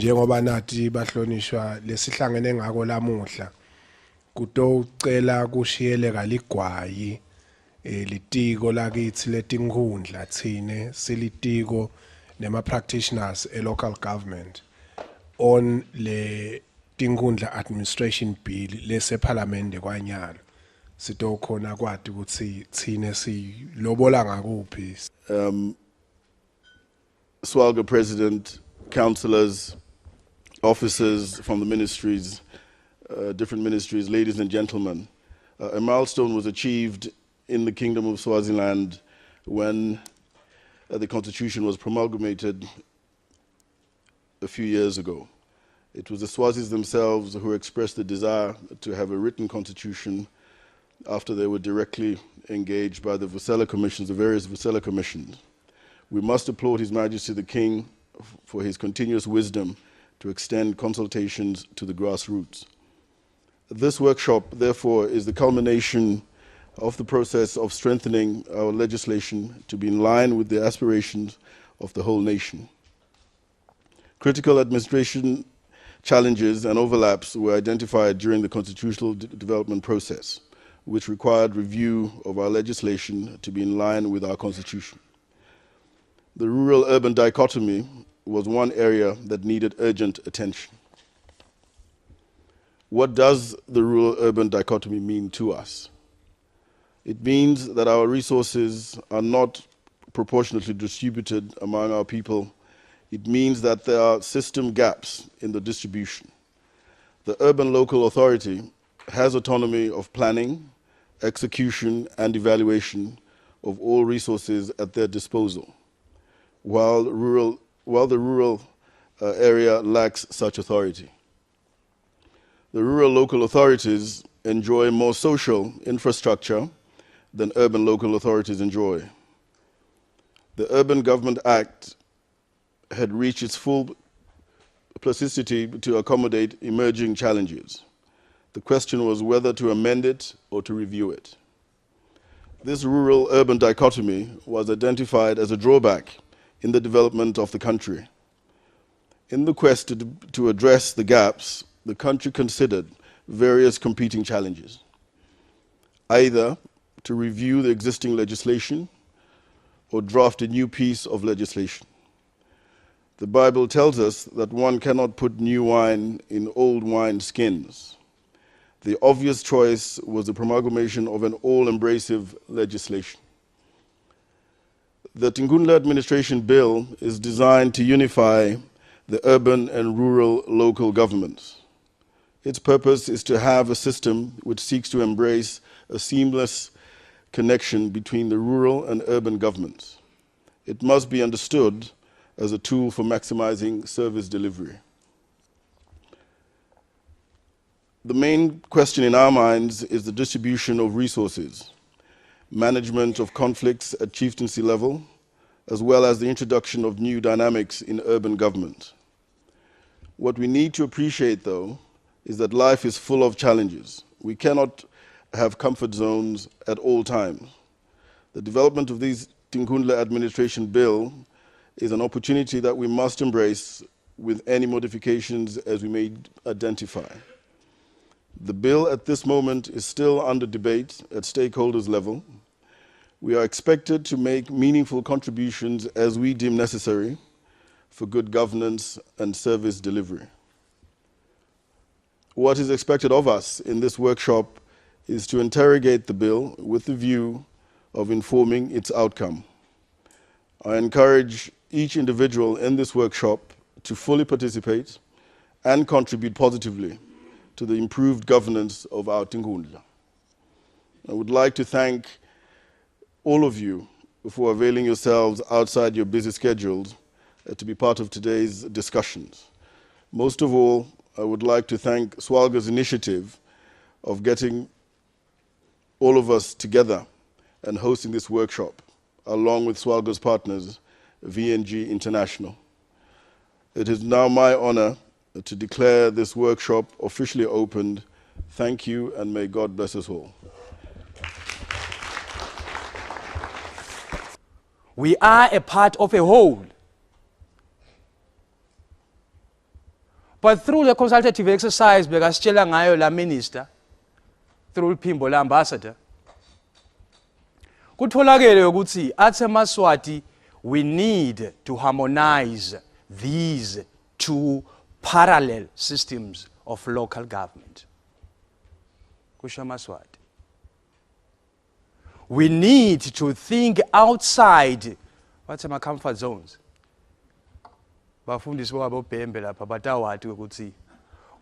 njengoba nathi bahlonishwa lesihlangene ngako lamuhla kutocela kushiyeleka ligwayi litiko lakithi letinkhundla thine silitiko nema practitioners local government on le Tinkhundla administration bill lese parliament kwanyalo sitokhona kwati ukuthi thine silobola ngakuphi. Swalga President, councillors, officers from the ministries, different ministries, ladies and gentlemen, a milestone was achieved in the Kingdom of Swaziland when the Constitution was promulgated a few years ago. It was the Swazis themselves who expressed the desire to have a written constitution after they were directly engaged by the Vucela commissions, the various Vucela commissions. We must applaud His Majesty the King for his continuous wisdom to extend consultations to the grassroots. This workshop, therefore, is the culmination of the process of strengthening our legislation to be in line with the aspirations of the whole nation. Critical administration challenges and overlaps were identified during the constitutional development process, which required review of our legislation to be in line with our constitution. The rural-urban dichotomy was one area that needed urgent attention. What does the rural-urban dichotomy mean to us? It means that our resources are not proportionately distributed among our people. It means that there are system gaps in the distribution. The urban local authority has autonomy of planning, execution, and evaluation of all resources at their disposal, while the rural area lacks such authority. The rural local authorities enjoy more social infrastructure than urban local authorities enjoy. The Urban Government Act had reached its full plasticity to accommodate emerging challenges. The question was whether to amend it or to review it. This rural-urban dichotomy was identified as a drawback in the development of the country. In the quest to address the gaps, the country considered various competing challenges, either to review the existing legislation or draft a new piece of legislation. The Bible tells us that one cannot put new wine in old wine skins. The obvious choice was the promulgation of an all-embracive legislation. The Tinkhundla Administration Bill is designed to unify the urban and rural local governments. Its purpose is to have a system which seeks to embrace a seamless connection between the rural and urban governments. It must be understood as a tool for maximizing service delivery. The main question in our minds is the distribution of resources, management of conflicts at chieftaincy level, as well as the introduction of new dynamics in urban government. What we need to appreciate, though, is that life is full of challenges. We cannot have comfort zones at all times. The development of this Tinkhundla Administration Bill is an opportunity that we must embrace with any modifications as we may identify. The bill at this moment is still under debate at stakeholders level. We are expected to make meaningful contributions as we deem necessary for good governance and service delivery. What is expected of us in this workshop is to interrogate the bill with the view of informing its outcome. I encourage each individual in this workshop to fully participate and contribute positively to the improved governance of our Tinkhundla. I would like to thank all of you for availing yourselves outside your busy schedules to be part of today's discussions. Most of all, I would like to thank Swalga's initiative of getting all of us together and hosting this workshop, along with Swalga's partners, VNG International. It is now my honor to declare this workshop officially opened. Thank you, and may God bless us all. We are a part of a whole. But through the consultative exercise, bekasitshela ngayo la minister, through Phimbo la ambassador, kutholakele ukuthi athe Maswati, we need to harmonize these two parallel systems of local government. Kusho Maswati. We need to think outside what's my comfort zones. Bafundisi wabo Bhembe lapha batawati ukuthi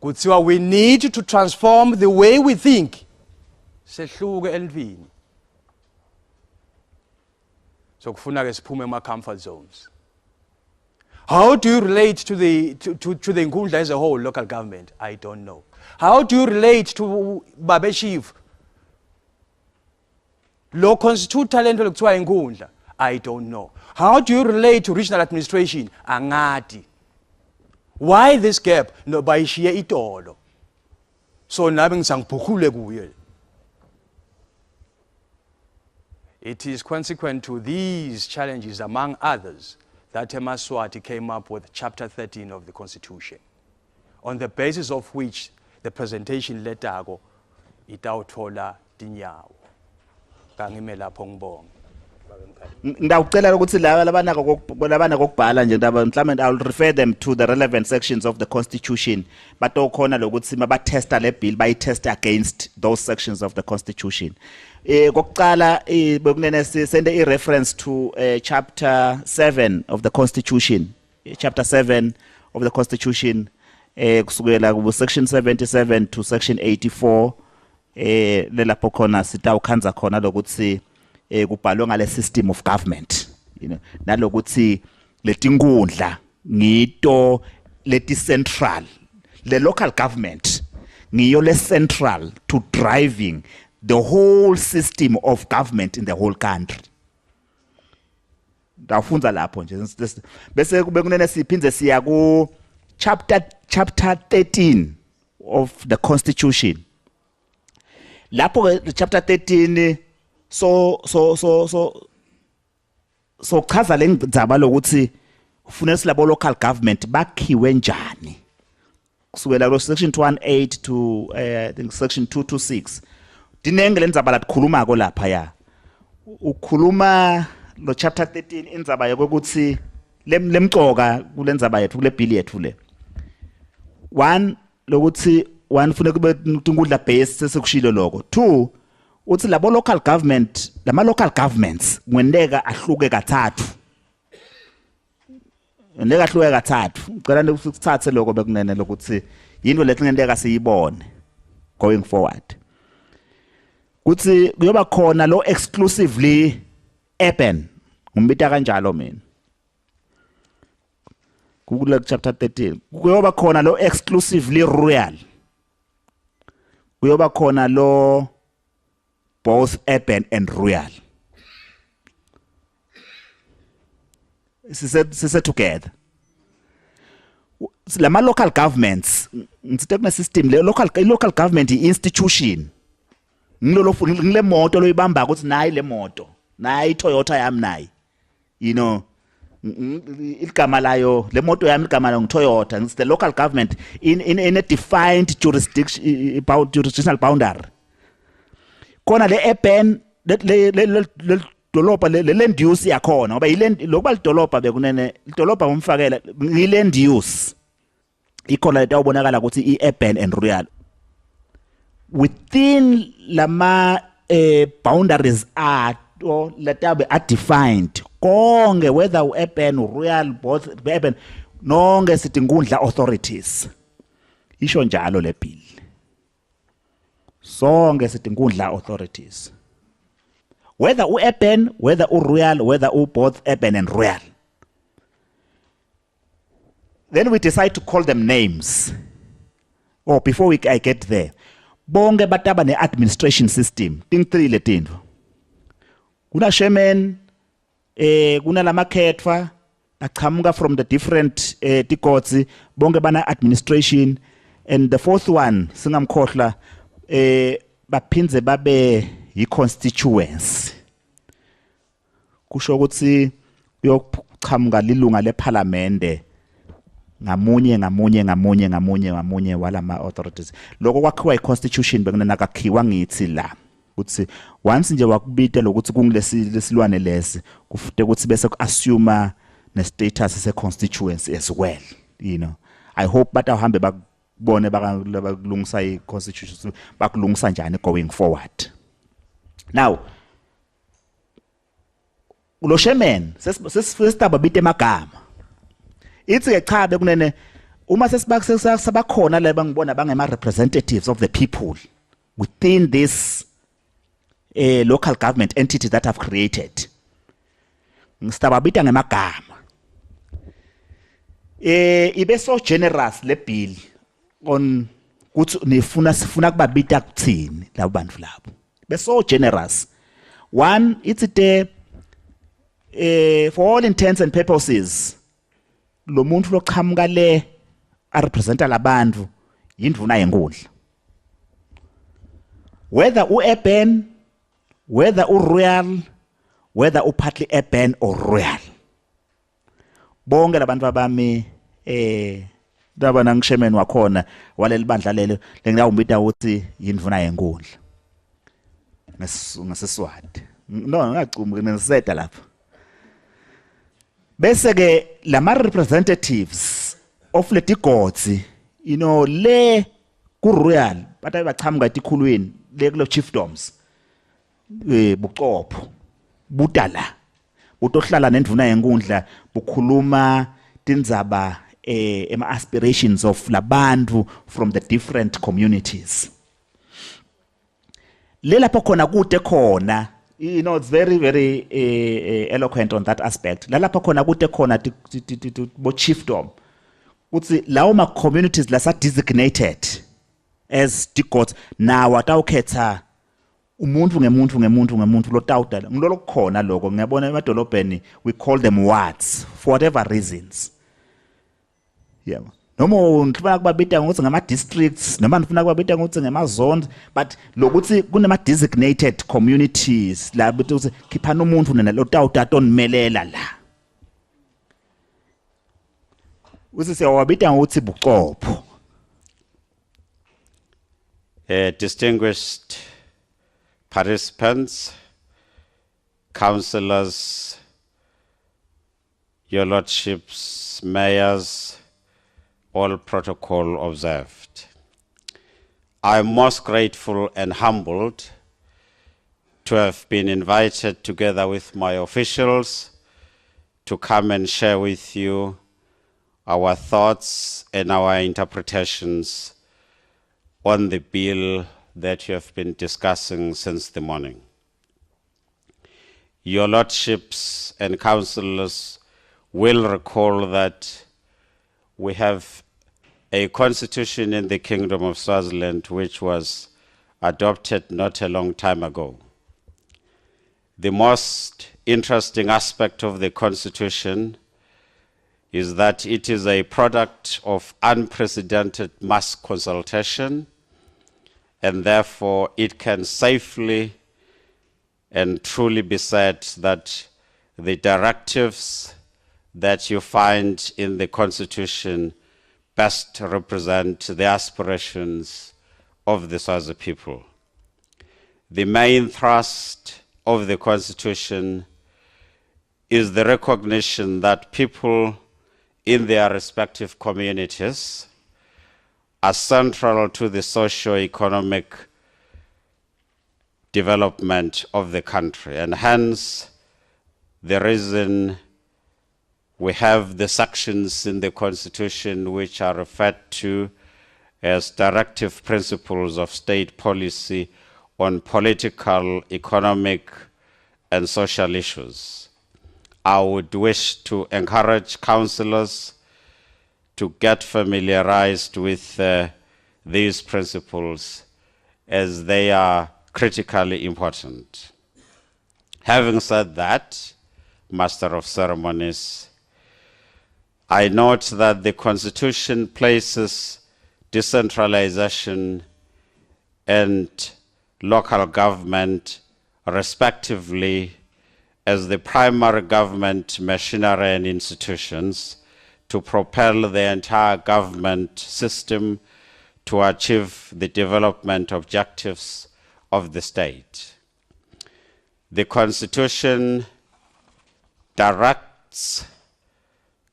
kuthiwa we need to transform the way we think. Sehluke elvini. So kufuna ke siphume ema comfort zones. How do you relate to the Tinkhundla as a whole, local government? I don't know. How do you relate to Babe Chief? Lo constitute talent lokuthiwa Tinkhundla? I don't know. How do you relate to regional administration? Angati. Why this gap? No bayishiye itolo. So nabe ngisangibhukhule kuye. It is consequent to these challenges, among others, that Maswati came up with Chapter 13 of the Constitution, on the basis of which the presentation letter itawuthola tinyawo. Kangime lapho ngibonge. Ngidawucela ukuthi labana kokubhala nje ndaba mhlawumbe I'll refer them to the relevant sections of the Constitution, but okhona lokuthi mabatesta le bill bayitest against those sections of the Constitution. Kokuqala bekunene sende I reference to chapter 7 of the Constitution, chapter 7 of the Constitution, kusukela ku section 77 to section 84, lelapho khona sitawukhanza khona lokuthi kubhalwe ngale system of government, you know, nalokuthi letinkhundla ngito leti central, le local government ngiyo le central to driving the whole system of government in the whole country. Dawufunza lapho nje bese kube kunene siphindze siya ku chapter 13 of the Constitution. Lapho chapter 13 so chaza lendzaba lokuthi ufuna silabo local government bakhiwe njani kusukela lo section 218 to I think section 226 dinenge lendzaba latikhulumako lapha ya ukhuluma lo chapter 13 indzaba yokuthi lemcoka kulendzaba yethu kule bill yethu le one lokuthi one funa kube Tinkhundla based sesekushilo lokho. Two, uthi labo local government, lama local governments ngwendeka ahluke kathathu. Ngwendeka ahluke kathathu. Ngicela ukuthathe lokho bekunene lokuthi yinto lethi ngendeka siyibone going forward. Kuthi kuyoba khona lo exclusively urban. Ngumbita kanjalo mina. Kule chapter 13. Kuyoba khona lo exclusively rural. Kuyoba khona lo both urban and rural. Sise together. Lama local governments, ngitsithe system le local government institution. Ngile moto loyibamba ukuthi nayi le moto, nayi Toyota yami nayi. You know, igama layo le moto yami igama layo Toyota. It's the local government in a defined jurisdictional boundary. Kona le urban le dolopa le land use yakhona ngoba ile lokuba lidolopa bekunene lidolopa ngumfakela iland use ikhona lento ubonakala ukuthi iurban and rural within lama boundaries are or letabe are defined konke whether urban rural both urban nonke sitinkhundla authorities isho njalo le bill sonke sitinkhundla authorities whether urban whether rural whether both urban and rural. Then we decide to call them names. Or before I get there, bonke bataba ne administration system. Think three letinto. Kuna chairman, kuna lama khetwa, aqhamuka from the different tikotsi, bonke bana administration, and the fourth one, singamkhohla, baphinze babe yi constituency. Kusho ukuthi uyoqhamuka lilunga leParliament ngamunye walama authorities lokho kwakhiwa iconstitution bekunena kakhiwa ngithi la ukuthi once nje wakubita lokuthi kungilesilwane lesi kufute ukuthi bese assume ne status se constituency as well, you know. I hope batawuhambe bakubone bakulungisa iconstitution bakulungisa njani going forward. Now lo chairman sesitaba bite emagama ithi ke cha bekunene uma sebakhona la bangibona bangema representatives of the people within this local government entity that I've created. Ngistaba bita ngemagama ibe so generous le bill on kuthi sifuna kubabita kuthini labo bantu labo be so generous. One, it's for all intents and purposes lo muntu loqhamuka le a representa labantu yindvuna yenkundla, whether urban, whether royal, whether partly urban or royal, bonke labantu abami laba nangishemen wakhona waleli bandla lelo lengawumbita ukuthi yindvuna yenkundla ngesiswati no ngacuma ngiseda lapha. Bese ke lama representatives of leti godzi, you know, le ku royal batabe bachamuka etikhulwini le kulo chiefdoms buqopho butala butohlala nendvuna yenkundla bukhuluma tindzaba ema aspirations of labantu from the different communities. Le lapho khona kude khona, you know, it's very eloquent on that aspect. La lapho khona kude khona bo chiefdom uthi lawo ma communities la sa designated as digods now atawukhetha umuntu ngemuntu lotawudala ngilolo khona lokho ngiyabona emadolobheni we call them wards for whatever reasons. Yeah. Noma ngifuna kubabita ngokuthi ngama districts noma ngifuna kubabita ngokuthi ngama zones, but lokuthi kunema designated communities la ukuthi khiphana umuntu nena lotawudata onmelela la uthi siyawabita ngokuthi buqopho. Distinguished participants, councillors, your lordships, mayors, all protocol observed. I am most grateful and humbled to have been invited together with my officials to come and share with you our thoughts and our interpretations on the bill that you have been discussing since the morning. Your lordships and councillors will recall that we have a constitution in the Kingdom of Swaziland which was adopted not a long time ago. The most interesting aspect of the constitution is that it is a product of unprecedented mass consultation, and therefore it can safely and truly be said that the directives that you find in the Constitution best represent the aspirations of the Swazi people. The main thrust of the Constitution is the recognition that people in their respective communities are central to the socio-economic development of the country, and hence the reason we have the sections in the Constitution which are referred to as directive principles of state policy on political, economic, and social issues. I would wish to encourage councillors to get familiarized with these principles as they are critically important. Having said that, Master of Ceremonies, I note that the Constitution places decentralization and local government respectively as the primary government machinery and institutions to propel the entire government system to achieve the development objectives of the state. The Constitution directs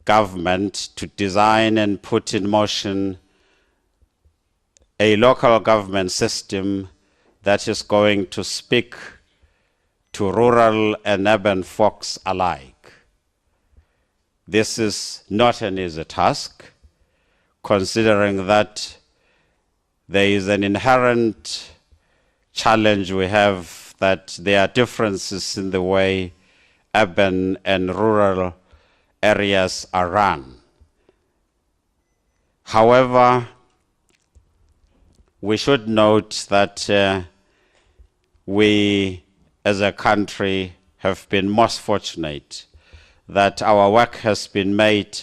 government to design and put in motion a local government system that is going to speak to rural and urban folks alike. This is not an easy task, considering that there is an inherent challenge we have, that there are differences in the way urban and rural areas are run. However, we should note that we as a country have been most fortunate that our work has been made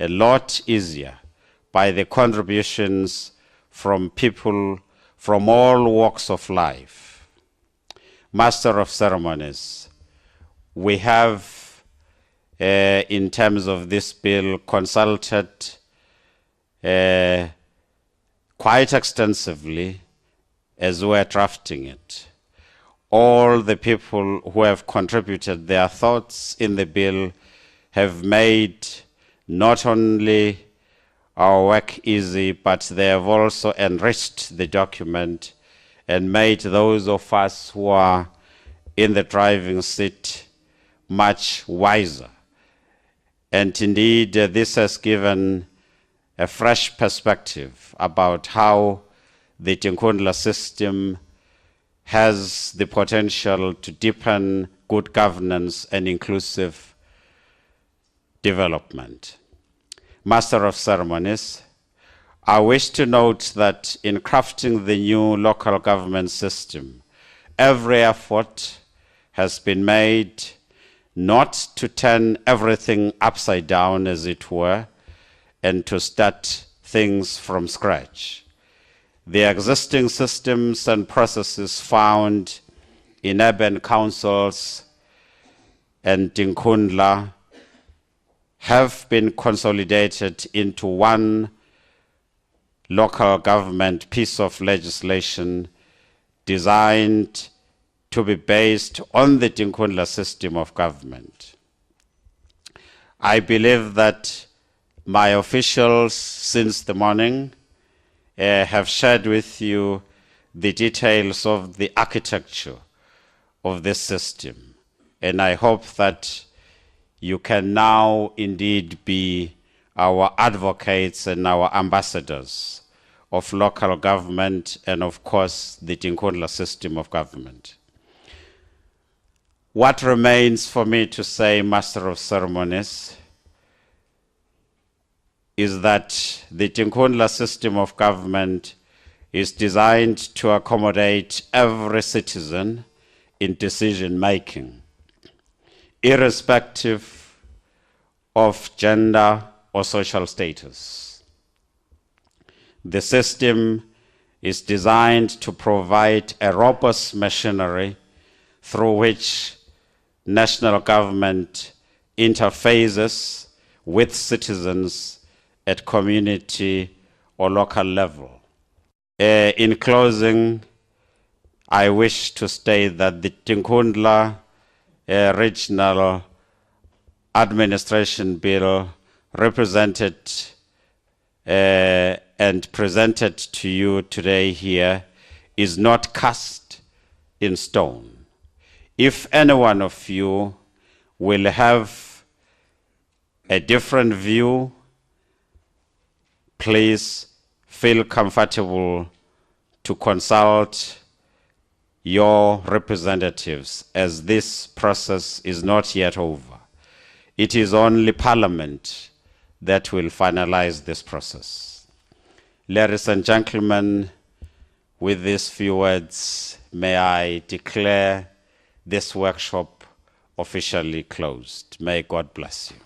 a lot easier by the contributions from people from all walks of life. Master of Ceremonies, we have, in terms of this bill, consulted quite extensively as we're drafting it. All the people who have contributed their thoughts in the bill have made not only our work easy, but they have also enriched the document and made those of us who are in the driving seat much wiser. And indeed, this has given a fresh perspective about how the Tinkhundla system has the potential to deepen good governance and inclusive development. Master of Ceremonies, I wish to note that in crafting the new local government system, every effort has been made not to turn everything upside down, as it were, and to start things from scratch. The existing systems and processes found in urban councils and Tinkhundla have been consolidated into one local government piece of legislation designed to be based on the Tinkhundla system of government. I believe that my officials since the morning have shared with you the details of the architecture of this system, and I hope that you can now indeed be our advocates and our ambassadors of local government and, of course, the Tinkhundla system of government. What remains for me to say, Master of Ceremonies, is that the Tinkhundla system of government is designed to accommodate every citizen in decision-making, irrespective of gender or social status. The system is designed to provide a robust machinery through which national government interfaces with citizens at community or local level. In closing, I wish to state that the Tinkhundla Regional Administration Bill represented and presented to you today here is not cast in stone. If any one of you will have a different view, please feel comfortable to consult your representatives, as this process is not yet over. It is only Parliament that will finalize this process. Ladies and gentlemen, with these few words, may I declare this workshop officially closed. May God bless you.